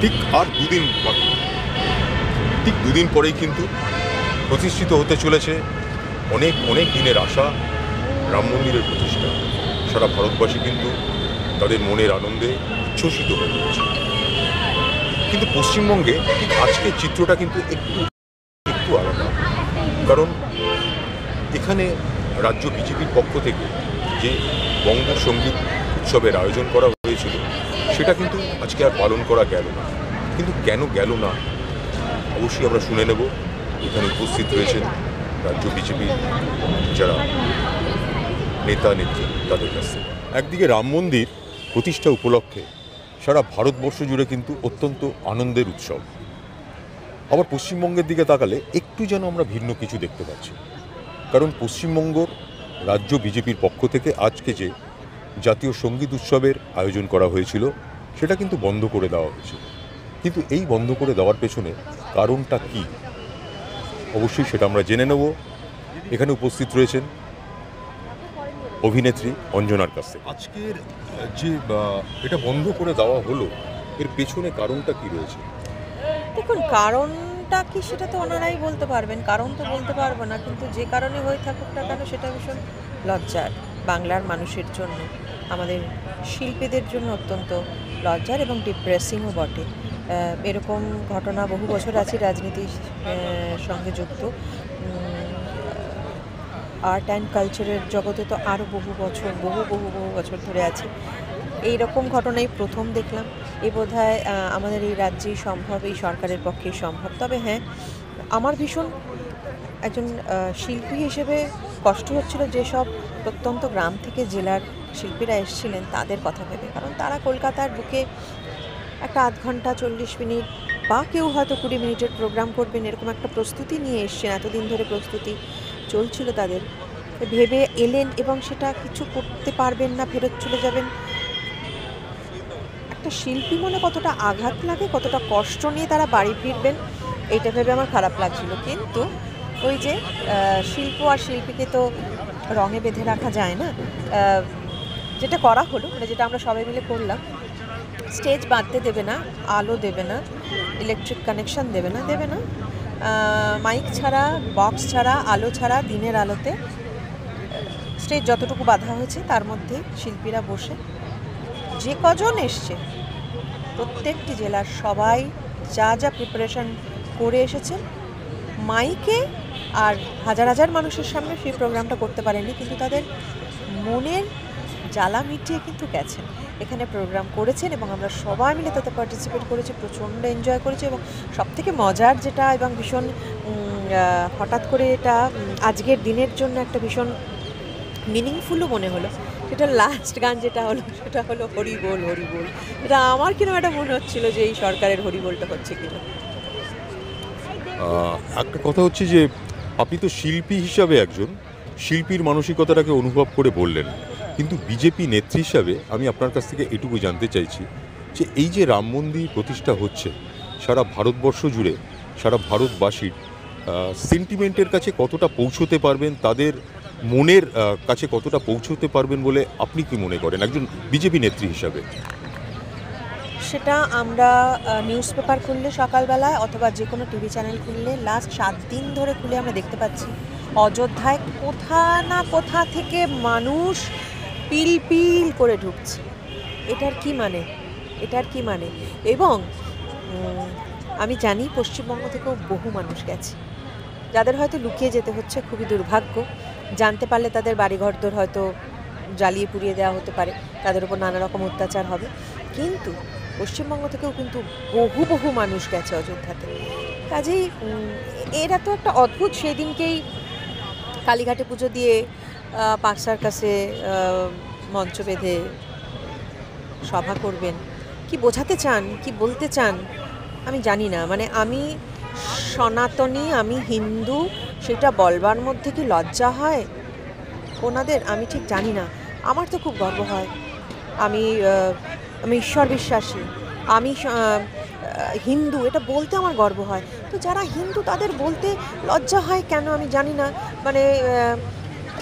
ঠিক আর দুদিন বাকি, ঠিক দুদিন পরেই কিন্তু প্রতিষ্ঠিত হতে চলেছে অনেক অনেক দিনের আশা রাম মন্দিরের প্রতিষ্ঠা। সারা ভারতবাসী কিন্তু তাদের মনের আনন্দে উচ্ছ্বসিত হয়ে রয়েছে। কিন্তু পশ্চিমবঙ্গে ঠিক আজকের চিত্রটা কিন্তু একটু একটু আলাদা, কারণ এখানে রাজ্য বিজেপির পক্ষ থেকে যে বঙ্গ সঙ্গীত উৎসবের আয়োজন করা হয়েছিল সেটা কিন্তু আজকে আর পালন করা গেল না। কিন্তু কেন গেল না অবশ্যই আমরা শুনে নেব। এখানে উপস্থিত রয়েছেন রাজ্য বিজেপির যারা নেতা নেত্রী তাদের কাছে। একদিকে রাম মন্দির প্রতিষ্ঠা উপলক্ষে সারা ভারতবর্ষ জুড়ে কিন্তু অত্যন্ত আনন্দের উৎসব, আবার পশ্চিমবঙ্গের দিকে তাকালে একটু যেন আমরা ভিন্ন কিছু দেখতে পাচ্ছি। কারণ পশ্চিমবঙ্গর রাজ্য বিজেপির পক্ষ থেকে আজকে যে জাতীয় সঙ্গীত উৎসবের আয়োজন করা হয়েছিল সেটা কিন্তু বন্ধ করে দেওয়া হয়েছিল। কিন্তু এই বন্ধ করে দেওয়ার পেছনে কারণটা কি, অবশ্যই সেটা আমরা জেনে নেব। এখানে উপস্থিত রয়েছেন অভিনেত্রী অঞ্জনার কাছে। আজকের যে এটা বন্ধ করে দেওয়া হলো এর পেছনে কারণটা কি রয়েছে? দেখুন, কারণটা কি সেটা তো ওনারাই বলতে পারবেন, কারণ তো বলতে পারবো না। কিন্তু যে কারণে হয়ে থাকুক না কেন সেটা ভীষণ লজ্জার বাংলার মানুষের জন্য, আমাদের শিল্পীদের জন্য অত্যন্ত লজ্জার এবং ডিপ্রেসিংও বটে। এরকম ঘটনা বহু বছর আছি রাজনীতির সঙ্গে যুক্ত। আর্ট অ্যান্ড কালচারের জগতে তো আরও বহু বছর ধরে আছি। এই রকম ঘটনাই প্রথম দেখলাম। এই বোধহয় আমাদের এই রাজ্যেই সম্ভব, এই সরকারের পক্ষেই সম্ভব। তবে হ্যাঁ, আমার ভীষণ একজন শিল্পী হিসেবে কষ্ট হচ্ছিল যেসব প্রত্যন্ত গ্রাম থেকে জেলার শিল্পীরা এসেছিলেন তাদের কথা ভেবে। কারণ তারা কলকাতার বুকে একটা আধ ঘন্টা 40 মিনিট বা কেউ হয়তো 20 মিনিটের প্রোগ্রাম করবেন এরকম একটা প্রস্তুতি নিয়ে এসছেন। এতদিন ধরে প্রস্তুতি চলছিল তাদের, ভেবে এলেন এবং সেটা কিছু করতে পারবেন না, ফেরত চলে যাবেন। একটা শিল্পী মনে কতটা আঘাত লাগে, কতটা কষ্ট নিয়ে তারা বাড়ি ফিরবেন, এইটা ভেবে আমার খারাপ লাগছিল। কিন্তু ওই যে শিল্প আর শিল্পীকে তো রঙে বেঁধে রাখা যায় না। যেটা করা হলো, মানে যেটা আমরা সবাই মিলে করলাম, স্টেজ বাঁধতে দেবে না, আলো দেবে না, ইলেকট্রিক কানেকশন দেবে না, মাইক ছাড়া, বক্স ছাড়া, আলো ছাড়া, দিনের আলোতে স্টেজ যতটুকু বাঁধা হয়েছে তার মধ্যে শিল্পীরা বসে, যে কজন এসছে প্রত্যেকটি জেলার সবাই যা যা প্রিপারেশন করে এসেছেন, মাইকে আর হাজার হাজার মানুষের সামনে সেই প্রোগ্রামটা করতে পারেনি, কিন্তু তাদের মনের জ্বালা মিটিয়ে কিন্তু গেছেন, এখানে প্রোগ্রাম করেছেন এবং আমরা সবাই মিলে তাতে পার্টিসিপেট করেছি, প্রচণ্ড এনজয় করেছি। এবং সবথেকে মজার যেটা এবং ভীষণ হঠাৎ করে এটা আজকের দিনের জন্য একটা ভীষণ মিনিংফুলও মনে হলো, সেটা লাস্ট গান যেটা হলো সেটা হলো হরি বল হরি বল। এটা আমার কিনা একটা মনে হচ্ছিল যে এই সরকারের হরি বলটা হচ্ছে কিনা। একটা কথা হচ্ছে যে আপনি তো শিল্পী হিসাবে একজন শিল্পীর মানসিকতাটাকে অনুভব করে বললেন, কিন্তু বিজেপি নেত্রী হিসাবে আমি আপনার কাছ থেকে এটুকু জানতে চাইছি যে এই যে রাম মন্দির প্রতিষ্ঠা হচ্ছে সারা ভারতবর্ষ জুড়ে, সারা ভারতবাসীর সেন্টিমেন্টের কাছে কতটা পৌঁছতে পারবেন, তাদের মনের কাছে কতটা পৌঁছতে পারবেন বলে আপনি কি মনে করেন একজন বিজেপি নেত্রী হিসাবে? সেটা আমরা নিউজ পেপার খুললে সকালবেলা অথবা যে কোনো টিভি চ্যানেল খুললে লাস্ট 7 দিন ধরে খুলে আমরা দেখতে পাচ্ছি অযোধ্যায় কোথা না কোথা থেকে মানুষ পিল পিল করে ঢুকছে। এটার কি মানে? এবং আমি জানি পশ্চিমবঙ্গ থেকেও বহু মানুষ গেছে, যাদের হয়তো লুকিয়ে যেতে হচ্ছে, খুবই দুর্ভাগ্য। জানতে পারলে তাদের বাড়িঘরদোর হয়তো জ্বালিয়ে পুড়িয়ে দেওয়া হতে পারে, তাদের উপর নানা রকম অত্যাচার হবে। কিন্তু পশ্চিমবঙ্গ থেকেও কিন্তু বহু মানুষ গেছে অযোধ্যাতে। কাজেই এরা তো একটা অদ্ভুত, সেই দিনকেই কালীঘাটে পুজো দিয়ে পার্ক সার্কাসে মঞ্চ বেঁধে সভা করবেন। কি বোঝাতে চান, কি বলতে চান আমি জানি না। মানে আমি সনাতনী, আমি হিন্দু, সেটা বলবার মধ্যে কি লজ্জা হয় ওনাদের আমি ঠিক জানি না। আমার তো খুব গর্ব হয়, আমি ঈশ্বর বিশ্বাসী, আমি হিন্দু, এটা বলতে আমার গর্ব হয়। তো যারা হিন্দু তাদের বলতে লজ্জা হয় কেন আমি জানি না। মানে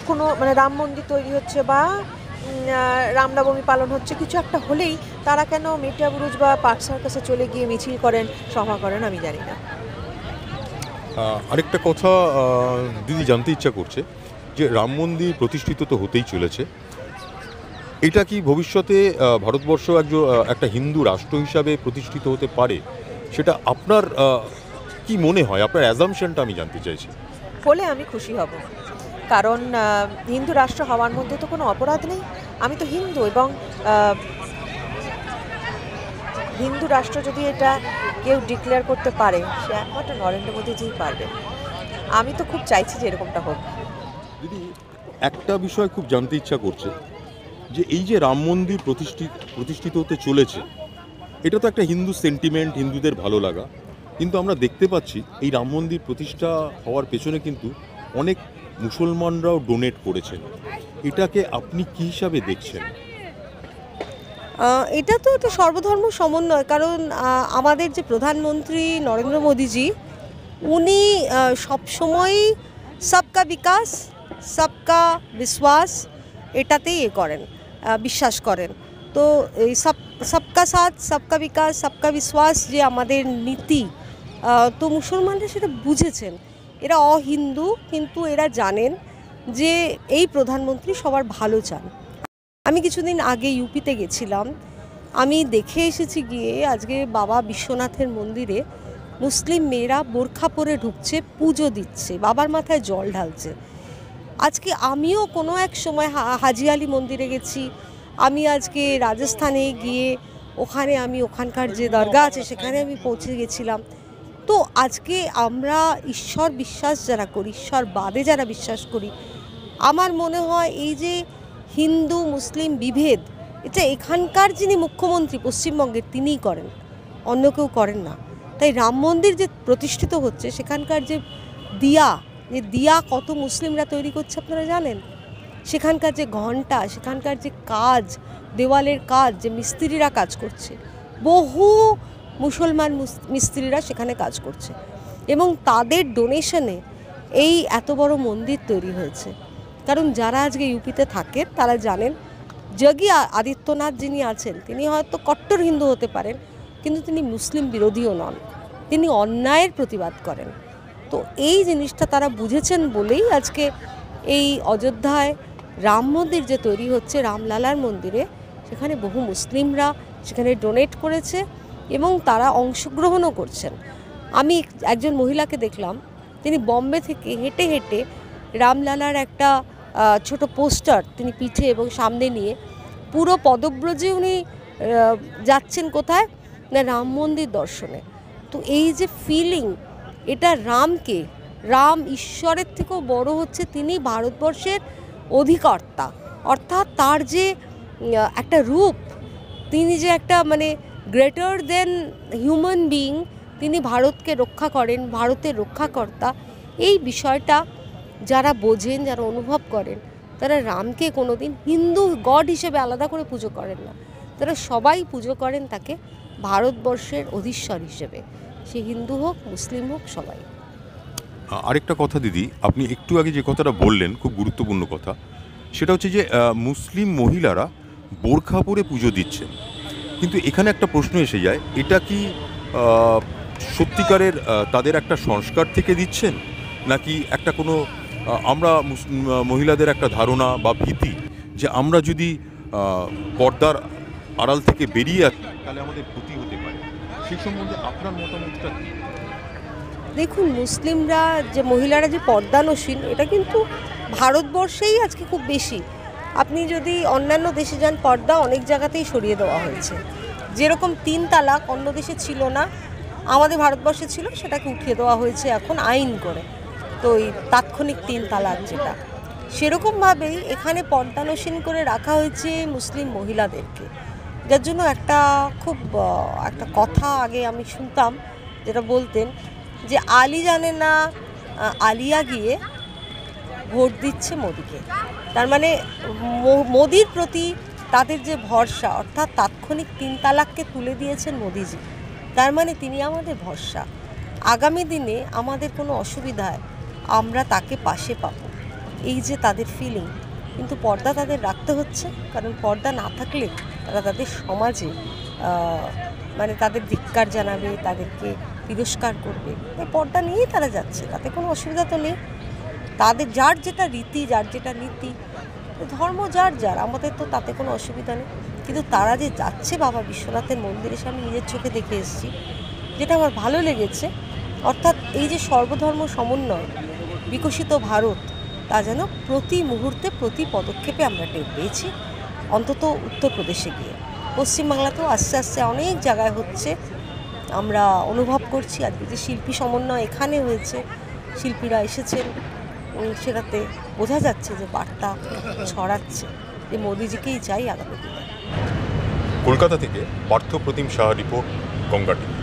কোনো রাম মন্দির তৈরি হচ্ছে বা রামনবমী পালন হচ্ছে, কিছু একটা হলেই তারা কেন মির্জা বুরুজ বা পার্ক সার্কাসে চলে গিয়ে মিছিল করেন, সভা করেন, আমি জানি না। আরেকটা কথা দিদি জানতে ইচ্ছা করছে যে রাম মন্দির প্রতিষ্ঠিত তো হতেই চলেছে, এটা কি ভবিষ্যতে ভারতবর্ষ একটা হিন্দু রাষ্ট্র হিসাবে প্রতিষ্ঠিত হতে পারে? সেটা আপনার কি মনে হয়, আপনার অ্যাজাম্পশনটা আমি জানতে চাইছি। হলে আমি খুশি হব, কারণ হিন্দু রাষ্ট্র হওয়ার মধ্যে তো কোনো অপরাধ নেই। আমি তো হিন্দু, এবং হিন্দু রাষ্ট্র যদি এটা কেউ ডিক্লেয়ার করতে পারে, সে একমাত্র নরেন্দ্র মোদীজিই পারবে। আমি তো খুব চাইছি যে এরকমটা হোক। দিদি, একটা বিষয় খুব জানতে ইচ্ছা করছে যে এই যে রাম মন্দির প্রতিষ্ঠিত হতে চলেছে, এটা তো একটা হিন্দু সেন্টিমেন্ট, হিন্দুদের ভালো লাগা, কিন্তু আমরা দেখতে পাচ্ছি এই রাম মন্দির প্রতিষ্ঠা হওয়ার পেছনে কিন্তু অনেক মুসলমানরাও ডোনেট করেছেন। এটাকে আপনি কী হিসাবে দেখছেন? এটা তো একটা সর্বধর্ম সমন্বয়, কারণ আমাদের যে প্রধানমন্ত্রী নরেন্দ্র মোদীজি, উনি সবসময়ই সবকা বিকাশ সবকা বিশ্বাস এটাতেই করেন, বিশ্বাস করেন। তো এই সবকা সাথ সবকা বিকাশ সবকা বিশ্বাস যে আমাদের নীতি, তো মুসলমানরা সেটা বুঝেছেন। এরা অহিন্দু, কিন্তু এরা জানেন যে এই প্রধানমন্ত্রী সবার ভালো চান। আমি কিছুদিন আগে ইউপিতে গেছিলাম, আমি দেখে এসেছি গিয়ে আজকে বাবা বিশ্বনাথের মন্দিরে মুসলিম মেয়েরা বোরখা পরে ঢুকছে, পুজো দিচ্ছে, বাবার মাথায় জল ঢালছে। আজকে আমিও কোনো এক সময় হাজি আলী মন্দিরে গেছি, আমি আজকে রাজস্থানে গিয়ে ওখানে আমি ওখানকার যে দরগা আছে সেখানে আমি পৌঁছে গেছিলাম। তো আজকে আমরা ঈশ্বর বিশ্বাস যারা করি, ঈশ্বরবাদে যারা বিশ্বাস করি, আমার মনে হয় এই যে হিন্দু মুসলিম বিভেদ, এটা এখানকার যিনি মুখ্যমন্ত্রী পশ্চিমবঙ্গের তিনিই করেন, অন্য কেউ করেন না। তাই রাম মন্দির যে প্রতিষ্ঠিত হচ্ছে, সেখানকার যে দিয়া কত মুসলিমরা তৈরি করছে আপনারা জানেন, সেখানকার যে ঘণ্টা, সেখানকার যে কাজ, দেওয়ালের কাজ, যে মিস্ত্রিরা কাজ করছে, বহু মুসলমান মিস্ত্রিরা সেখানে কাজ করছে, এবং তাদের ডোনেশনে এই এত বড় মন্দির তৈরি হয়েছে। কারণ যারা আজকে ইউপিতে থাকেন তারা জানেন যোগী আদিত্যনাথ যিনি আছেন, তিনি হয়তো কট্টর হিন্দু হতে পারেন, কিন্তু তিনি মুসলিম বিরোধীও নন, তিনি অন্যায়ের প্রতিবাদ করেন। তো এই জিনিসটা তারা বুঝেছেন বলেই আজকে এই অযোধ্যায় রাম মন্দির যে তৈরি হচ্ছে, রামলালার মন্দিরে, সেখানে বহু মুসলিমরা সেখানে ডোনেট করেছে এবং তারা অংশগ্রহণও করছেন। আমি একজন মহিলাকে দেখলাম, তিনি বম্বে থেকে হেঁটে হেঁটে রামলালার একটা ছোট পোস্টার তিনি পিঠে এবং সামনে নিয়ে পুরো পদব্রজে উনি যাচ্ছেন কোথায় না, রাম মন্দির দর্শনে। তো এই যে ফিলিং, এটা রাম ঈশ্বরের থেকেও বড় হচ্ছে, তিনি ভারতবর্ষের অধিকর্তা, অর্থাৎ তার যে একটা রূপ, তিনি যে একটা মানে গ্রেটার দেন হিউম্যান বিইং, তিনি ভারতকে রক্ষা করেন, ভারতের রক্ষাকর্তা। এই বিষয়টা যারা বোঝেন, যারা অনুভব করেন, তারা রামকে কোনোদিন হিন্দু গড হিসেবে আলাদা করে পুজো করেন না, তারা সবাই পুজো করেন তাকে ভারতবর্ষের অধীশ্বর হিসেবে, সে হিন্দু হোক মুসলিম হোক সবাই। আরেকটা কথা দিদি, আপনি একটু আগে যে কথাটা বললেন খুব গুরুত্বপূর্ণ কথা, সেটা হচ্ছে যে মুসলিম মহিলারা বোরখা পরে পুজো দিচ্ছেন, কিন্তু এখানে একটা প্রশ্ন এসে যায়, এটা কি সত্যিকারের তাদের একটা সংস্কার থেকে দিচ্ছেন, নাকি একটা কোনো আমরা মহিলাদের একটা ধারণা বা ভীতি যে আমরা যদি পর্দার আড়াল থেকে বেরিয়ে আসি তাহলে আমাদের ক্ষতি হতে পারে, সেই সম্বন্ধে আপনার মতামতটা কী? দেখুন, মুসলিমরা যে মহিলারা যে পর্দানসীন, এটা কিন্তু ভারতবর্ষেই আজকে খুব বেশি। আপনি যদি অন্যান্য দেশে যান, পর্দা অনেক জায়গাতেই সরিয়ে দেওয়া হয়েছে। যেরকম 3 তালাক অন্য দেশে ছিল না, আমাদের ভারতবর্ষে ছিল, সেটাকে উঠিয়ে দেওয়া হয়েছে এখন আইন করে। তো এই তাৎক্ষণিক 3 তালাক যেটা, সেরকমভাবেই এখানে পর্দানসীন করে রাখা হয়েছে মুসলিম মহিলাদেরকে। যার জন্য একটা কথা আগে আমি শুনতাম, যেটা বলতেন যে আলী জানে না আলিয়া গিয়ে ভোট দিচ্ছে মোদিকে। তার মানে মোদির প্রতি তাদের যে ভরসা, অর্থাৎ তাৎক্ষণিক 3 তালাককে তুলে দিয়েছেন মোদিজি, তার মানে তিনি আমাদের ভরসা। আগামী দিনে আমাদের কোনো অসুবিধায় আমরা তাকে পাশে পাব, এই যে তাদের ফিলিং। কিন্তু পর্দা তাদের রাখতে হচ্ছে, কারণ পর্দা না থাকলে তারা তাদের সমাজে মানে তাদের ধিক্কার জানাবে, তাদেরকে তিরস্কার করবে, এই পর্দা নিয়েই তারা যাচ্ছে, তাতে কোনো অসুবিধা তো নেই। তাদের যার যেটা রীতি, যার যেটা নীতি, ধর্ম যার যার, আমাদের তো তাতে কোনো অসুবিধা নেই। কিন্তু তারা যে যাচ্ছে বাবা বিশ্বনাথের মন্দিরে, আমি নিজের চোখে দেখে এসেছি, যেটা আমার ভালো লেগেছে, অর্থাৎ এই যে সর্বধর্ম সমন্বয়, বিকশিত ভারত, তা যেন প্রতি মুহূর্তে প্রতি পদক্ষেপে আমরা টের পেয়েছি, অন্তত উত্তরপ্রদেশে গিয়ে। পশ্চিমবাংলাতেও আস্তে আস্তে অনেক জায়গায় হচ্ছে, আমরা অনুভব করছি। আজকে যে শিল্পী সমন্বয় এখানে হয়েছে, শিল্পীরা এসেছেন, সেটাতে বোঝা যাচ্ছে যে বার্তা ছড়াচ্ছে যে মোদিজিকেই চাই আগামী দিনে। কলকাতা থেকে পার্থ প্রতিম সাহা রিপোর্ট, গঙ্গা টিভি।